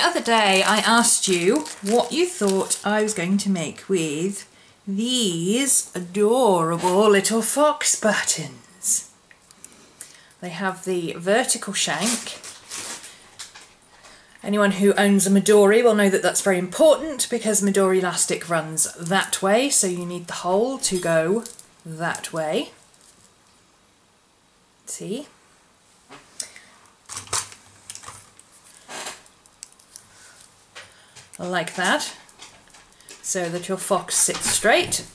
the other day I asked you what you thought I was going to make with these adorable little fox buttons. They have the vertical shank. Anyone who owns a Midori will know that that's very important because Midori elastic runs that way, so you need the hole to go that way. See? Like that, so that your fox sits straight.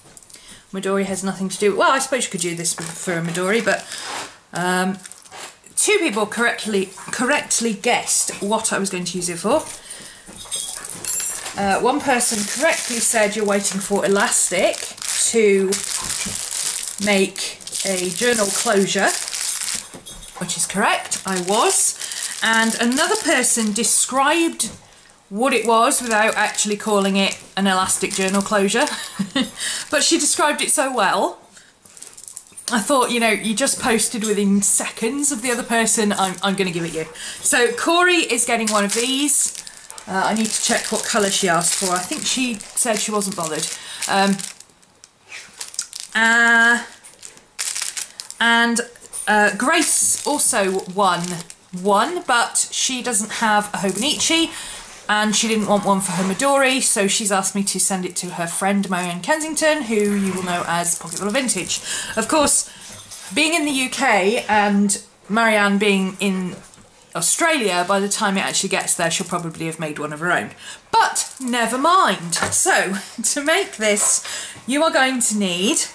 Midori has nothing to do, well, I suppose you could do this for a Midori, but two people correctly guessed what I was going to use it for. One person correctly said you're waiting for elastic to make a journal closure, which is correct, I was. And another person described what it was without actually calling it an elastic journal closure. But she described it so well, I thought, you know, you just posted within seconds of the other person, I'm going to give it you. So Corey is getting one of these. I need to check what colour she asked for. I think she said she wasn't bothered. Grace also won one, but she doesn't have a Hobonichi and she didn't want one for her Midori, so she's asked me to send it to her friend Marianne Kensington, who you will know as Pocketful of Vintage. Of course, being in the UK and Marianne being in Australia, by the time it actually gets there she'll probably have made one of her own. But never mind. So to make this you are going to need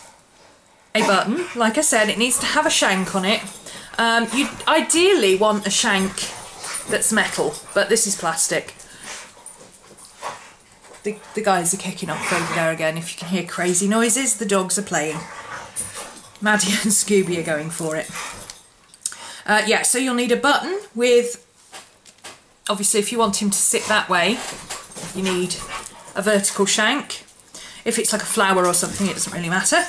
a button. Like I said, it needs to have a shank on it. You ideally want a shank that's metal, but this is plastic. The guys are kicking off over there again. If you can hear crazy noises, the dogs are playing. Maddie and Scooby are going for it. Yeah, so you'll need a button with, obviously if you want him to sit that way, you need a vertical shank. If it's like a flower or something, it doesn't really matter.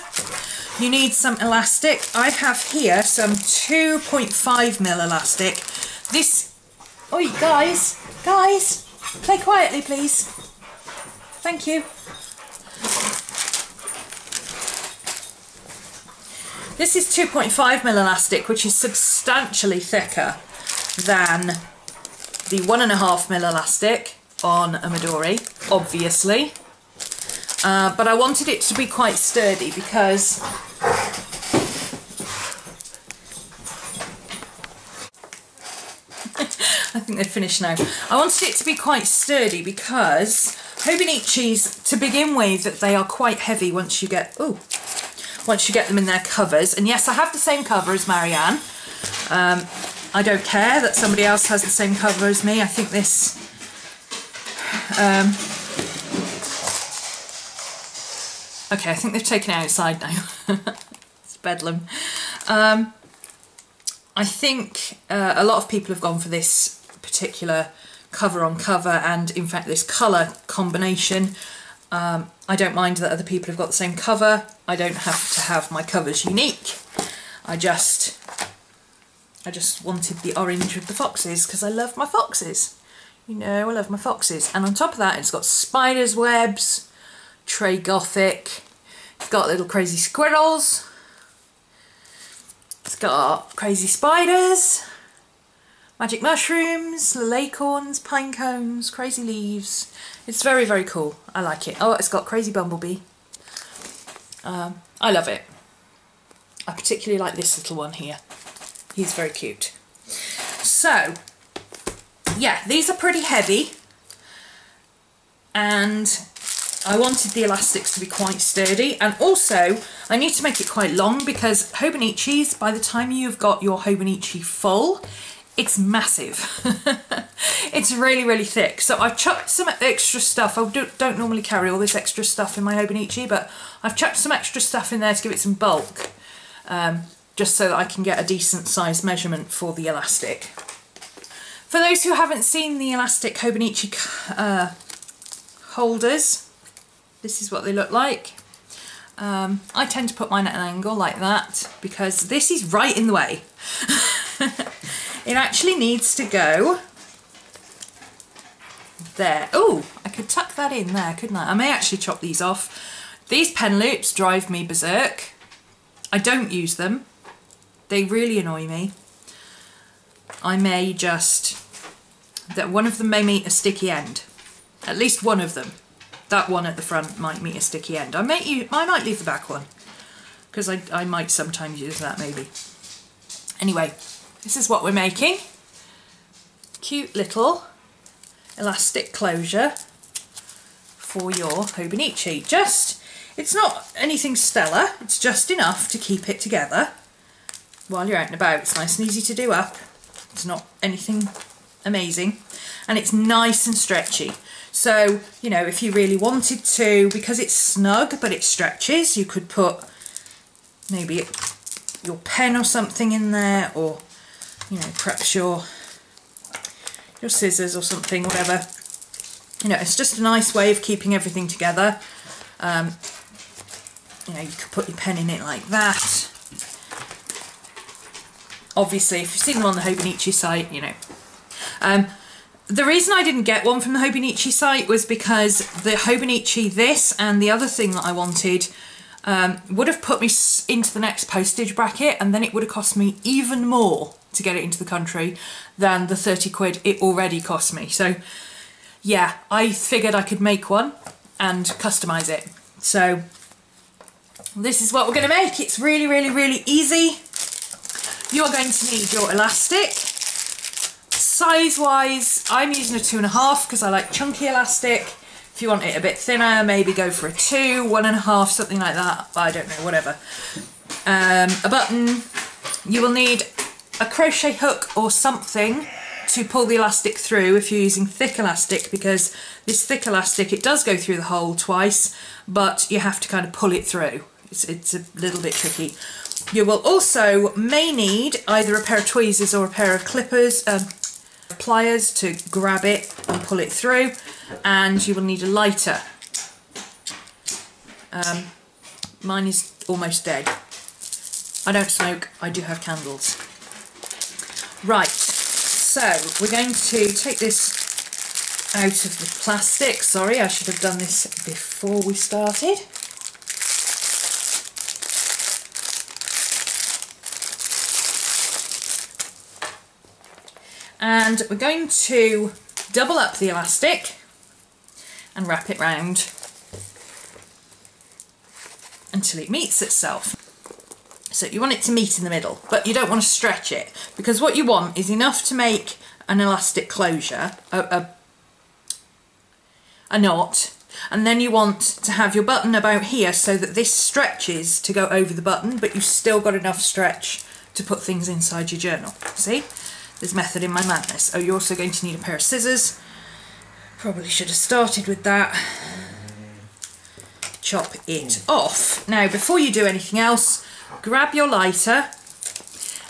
You need some elastic. I have here some 2.5mm elastic. This, oi guys, play quietly please. Thank you. This is 2.5mm elastic, which is substantially thicker than the 1.5mm elastic on a Midori, obviously. But I wanted it to be quite sturdy because I think they've finished now. I wanted it to be quite sturdy because Hobonichis, to begin with, they are quite heavy once you get them in their covers. And yes, I have the same cover as Marianne. I don't care that somebody else has the same cover as me. I think this okay, I think they've taken it outside now. It's bedlam. I think a lot of people have gone for this particular cover on cover, and in fact this colour combination. I don't mind that other people have got the same cover. I don't have to have my covers unique. I just wanted the orange with the foxes because I love my foxes. You know, I love my foxes. And on top of that, it's got spiders' webs, Trey Gothic, it's got little crazy squirrels, it's got crazy spiders, magic mushrooms, acorns, pine cones, crazy leaves. It's very, very cool. I like it. Oh, it's got crazy bumblebee. I love it. I particularly like this little one here. He's very cute. So, yeah, these are pretty heavy. And I wanted the elastics to be quite sturdy. And also, I need to make it quite long because Hobonichis, by the time you've got your Hobonichi full, it's massive. It's really, really thick. So I've chucked some extra stuff. I don't normally carry all this extra stuff in my Hobonichi, but I've chucked some extra stuff in there to give it some bulk, just so that I can get a decent size measurement for the elastic. For those who haven't seen the elastic Hobonichi holders, this is what they look like. I tend to put mine at an angle like that because this is right in the way. It actually needs to go there. Oh, I could tuck that in there, couldn't I? I may actually chop these off. These pen loops drive me berserk. I don't use them. They really annoy me. I may just... that one of them may meet a sticky end. At least one of them. That one at the front might meet a sticky end. I might leave the back one, because I might sometimes use that maybe. Anyway, this is what we're making. Cute little elastic closure for your Hobonichi. It's not anything stellar, it's just enough to keep it together while you're out and about. It's nice and easy to do up. It's not anything amazing, and it's nice and stretchy. So, you know, if you really wanted to, because it's snug but it stretches, you could put maybe your pen or something in there, or, you know, perhaps your scissors or something, whatever. You know, it's just a nice way of keeping everything together. You know, you could put your pen in it like that. Obviously, if you've seen them on the Hobonichi site, you know. The reason I didn't get one from the Hobonichi site was because the Hobonichi, this and the other thing that I wanted, would have put me into the next postage bracket, and then it would have cost me even more to get it into the country than the 30 quid it already cost me. So yeah, I figured I could make one and customise it. So this is what we're going to make. It's really, really, really easy. You are going to need your elastic. Size wise, I'm using a 2.5 because I like chunky elastic. If you want it a bit thinner, maybe go for a 2, 1.5, something like that. I don't know, whatever. A button. You will need a crochet hook or something to pull the elastic through if you're using thick elastic, because this thick elastic, it does go through the hole twice, but you have to kind of pull it through. It's a little bit tricky. You will also may need either a pair of tweezers or a pair of clippers, pliers to grab it and pull it through, and you will need a lighter. Mine is almost dead. I don't smoke, I do have candles. Right, so we're going to take this out of the plastic. Sorry, I should have done this before we started. And we're going to double up the elastic and wrap it round until it meets itself. So you want it to meet in the middle, but you don't want to stretch it, because what you want is enough to make an elastic closure, a knot, and then you want to have your button about here so that this stretches to go over the button, but you've still got enough stretch to put things inside your journal. See? There's method in my madness. Oh, you're also going to need a pair of scissors. Probably should have started with that. Chop it off. Now, before you do anything else, grab your lighter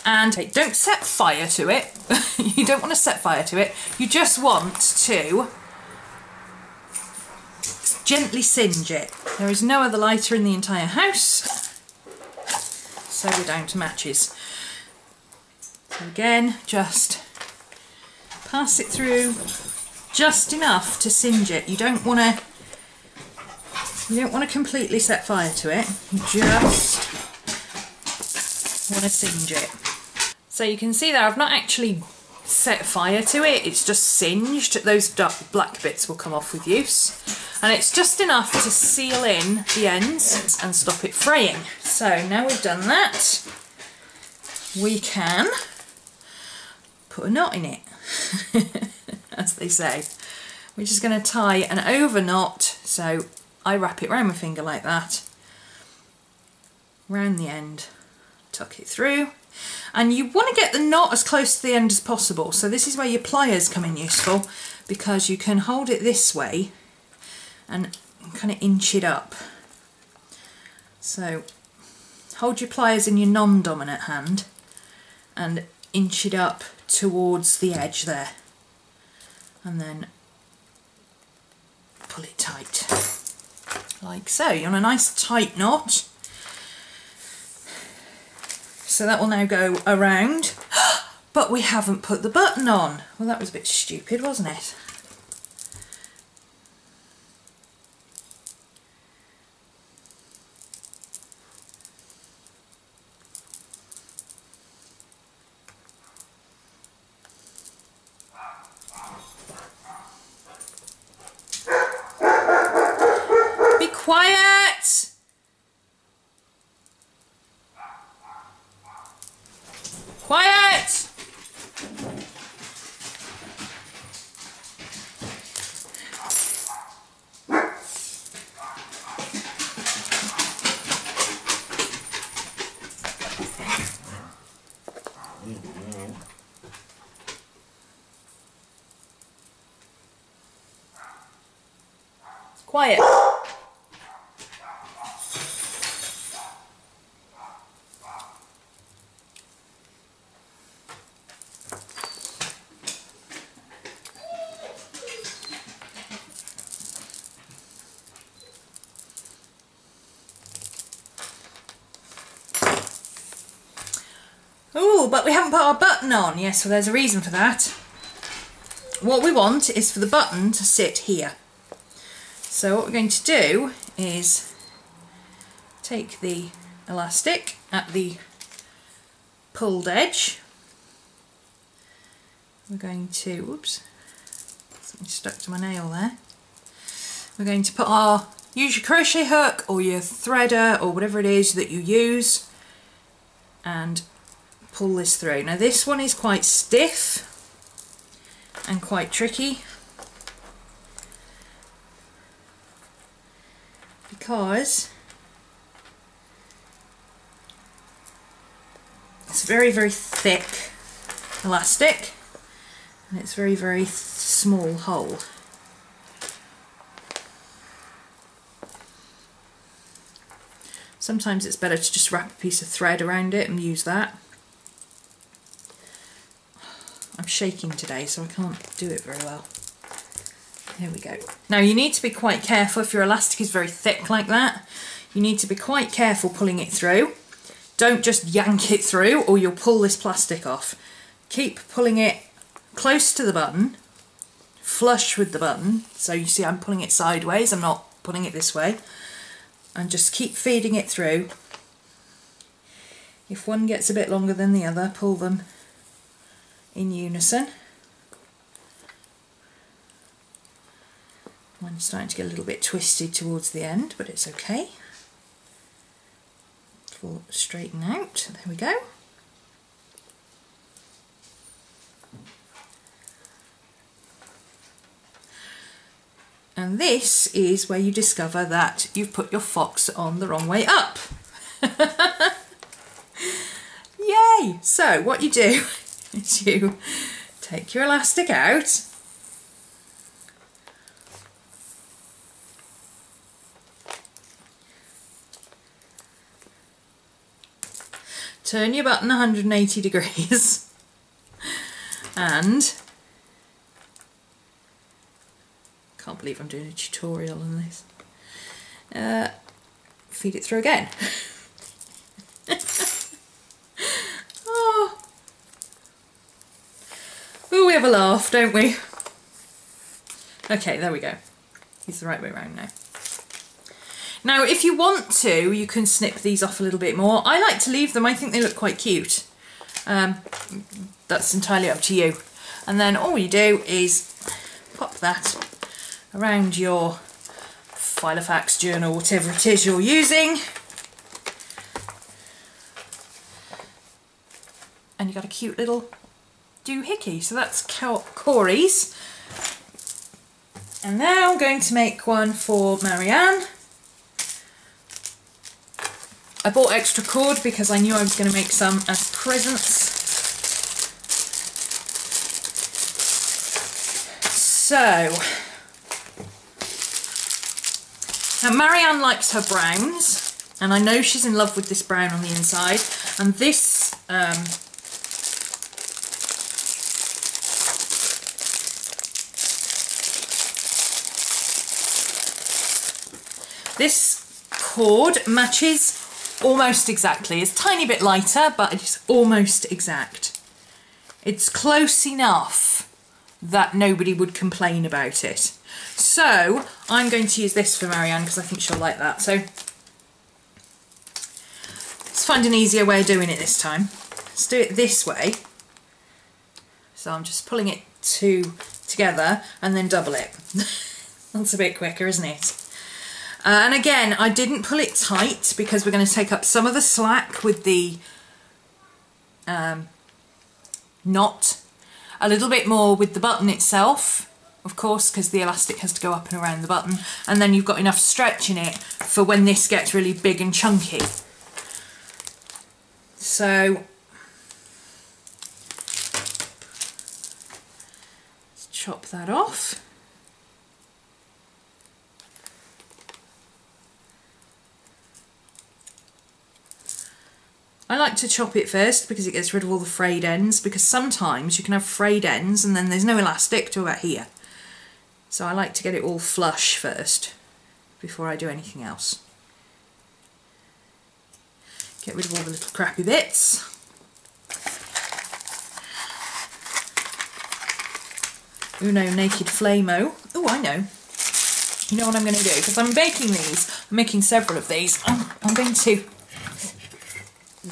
and don't set fire to it. You don't want to set fire to it. You just want to gently singe it. There is no other lighter in the entire house, so we're down to matches. So again, just pass it through just enough to singe it. You don't want to completely set fire to it. You just want to singe it. So you can see there, I've not actually set fire to it, it's just singed. Those dark black bits will come off with use, and it's just enough to seal in the ends and stop it fraying. So now we've done that, we can put a knot in it, as they say. We're just going to tie an over knot, so I wrap it around my finger like that, round the end, tuck it through, and you want to get the knot as close to the end as possible. So this is where your pliers come in useful, because you can hold it this way and kind of inch it up. So hold your pliers in your non-dominant hand and inch it up towards the edge there, and then pull it tight like so. You want a nice tight knot. So that will now go around, but we haven't put the button on. Well, that was a bit stupid, wasn't it? Quiet. Oh, but we haven't put our button on. Yes, well, there's a reason for that. What we want is for the button to sit here. So what we're going to do is take the elastic at the pulled edge. We're going to, whoops, something stuck to my nail there. We're going to put our, use your crochet hook or your threader or whatever it is that you use, and pull this through. Now this one is quite stiff and quite tricky because it's very, very thick elastic and it's very, very small hole. Sometimes it's better to just wrap a piece of thread around it and use that. I'm shaking today, so I can't do it very well. Here we go. Now you need to be quite careful if your elastic is very thick like that. You need to be quite careful pulling it through. Don't just yank it through or you'll pull this plastic off. Keep pulling it close to the button, flush with the button. So you see I'm pulling it sideways, I'm not pulling it this way. And just keep feeding it through. If one gets a bit longer than the other, pull them in unison. One's starting to get a little bit twisted towards the end, but it's okay. It will straighten out. There we go. And this is where you discover that you've put your fox on the wrong way up. Yay! So what you do is you take your elastic out, turn your button 180 degrees and can't believe I'm doing a tutorial on this. Feed it through again. Oh, we have a laugh, don't we? Okay, there we go. He's the right way around now. Now, if you want to, you can snip these off a little bit more. I like to leave them. I think they look quite cute. That's entirely up to you. And then all you do is pop that around your Filofax journal, whatever it is you're using. And you got a cute little doohickey. So that's Corey's. And now I'm going to make one for Marianne. I bought extra cord because I knew I was going to make some as presents. So, now Marianne likes her browns, and I know she's in love with this brown on the inside, and this this cord matches almost exactly. It's a tiny bit lighter, but it's almost exact. It's close enough that nobody would complain about it. So I'm going to use this for Marianne because I think she'll like that. So let's find an easier way of doing it this time. Let's do it this way. So I'm just pulling it together and then double it. That's a bit quicker, isn't it? And again, I didn't pull it tight because we're going to take up some of the slack with the knot, a little bit more with the button itself, of course, because the elastic has to go up and around the button, and then you've got enough stretch in it for when this gets really big and chunky. So let's chop that off. I like to chop it first because it gets rid of all the frayed ends, because sometimes you can have frayed ends and then there's no elastic to about here. So I like to get it all flush first before I do anything else. Get rid of all the little crappy bits. Uno Naked Flamo. Oh, I know. You know what I'm going to do? Because I'm baking these, I'm making several of these. I'm going to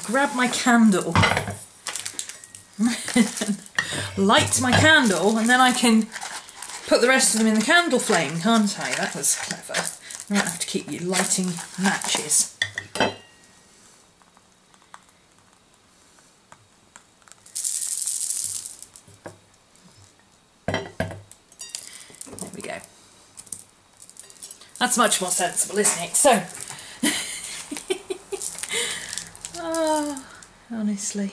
grab my candle, light my candle, and then I can put the rest of them in the candle flame, can't I? That was clever. I don't have to keep you lighting matches. There we go. That's much more sensible, isn't it? So, oh, honestly.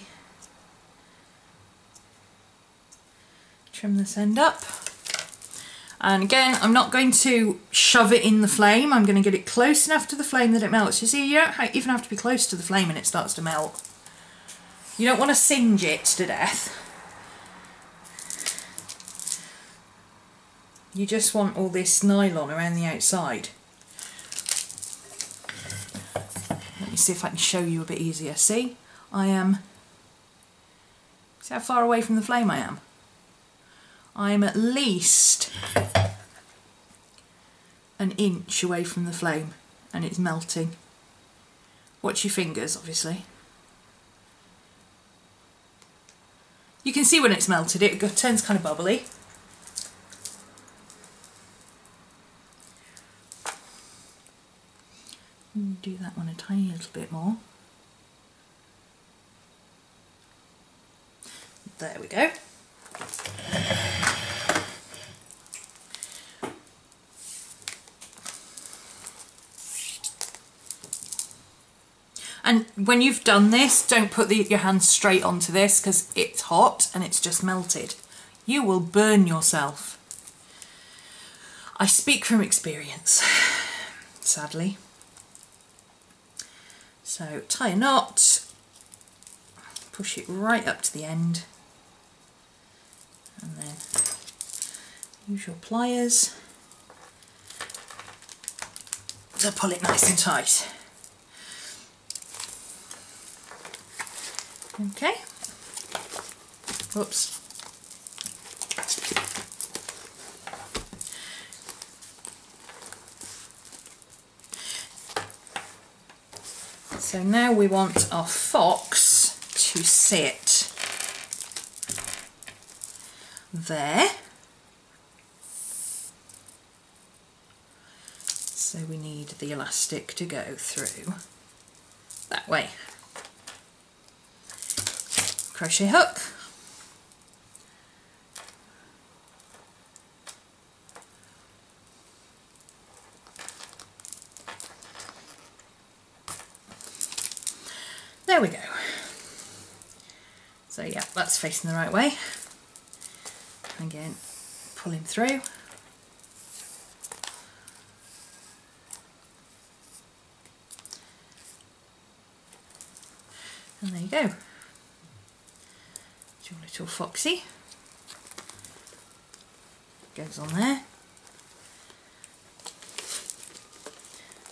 Trim this end up. And again, I'm not going to shove it in the flame. I'm going to get it close enough to the flame that it melts. You see, you don't even have to be close to the flame and it starts to melt. You don't want to singe it to death. You just want all this nylon around the outside. Let me see if I can show you a bit easier. See, see how far away from the flame I am? I'm at least an inch away from the flame and it's melting. Watch your fingers, obviously. You can see when it's melted, it turns kind of bubbly. Do that one a tiny little bit more. There we go. And when you've done this, don't put your hands straight onto this because it's hot and it's just melted. You will burn yourself. I speak from experience, sadly. So tie a knot, push it right up to the end, and then use your pliers to pull it nice and tight. Okay. Oops. So now we want our fox to sit there. So we need the elastic to go through that way. Crochet hook. There we go. So yeah, that's facing the right way. Again, pulling through. And there you go. Your little foxy. Goes on there.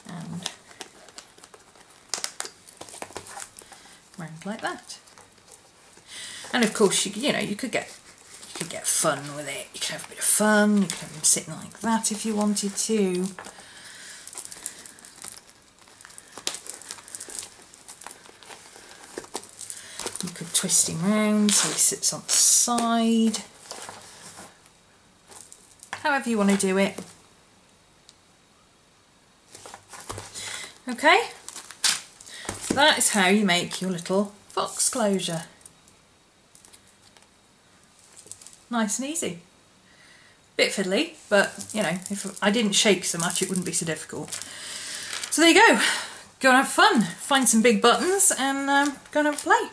And round like that. And of course, you could get fun with it. You could have a bit of fun. You could have them sitting like that if you wanted to. You could twist him round so he sits on the side. However you want to do it. Okay, so that is how you make your little fox closure. Nice and easy. Bit fiddly, but if I didn't shake so much it wouldn't be so difficult. So there you go. go and have fun, find some big buttons and go and have a play.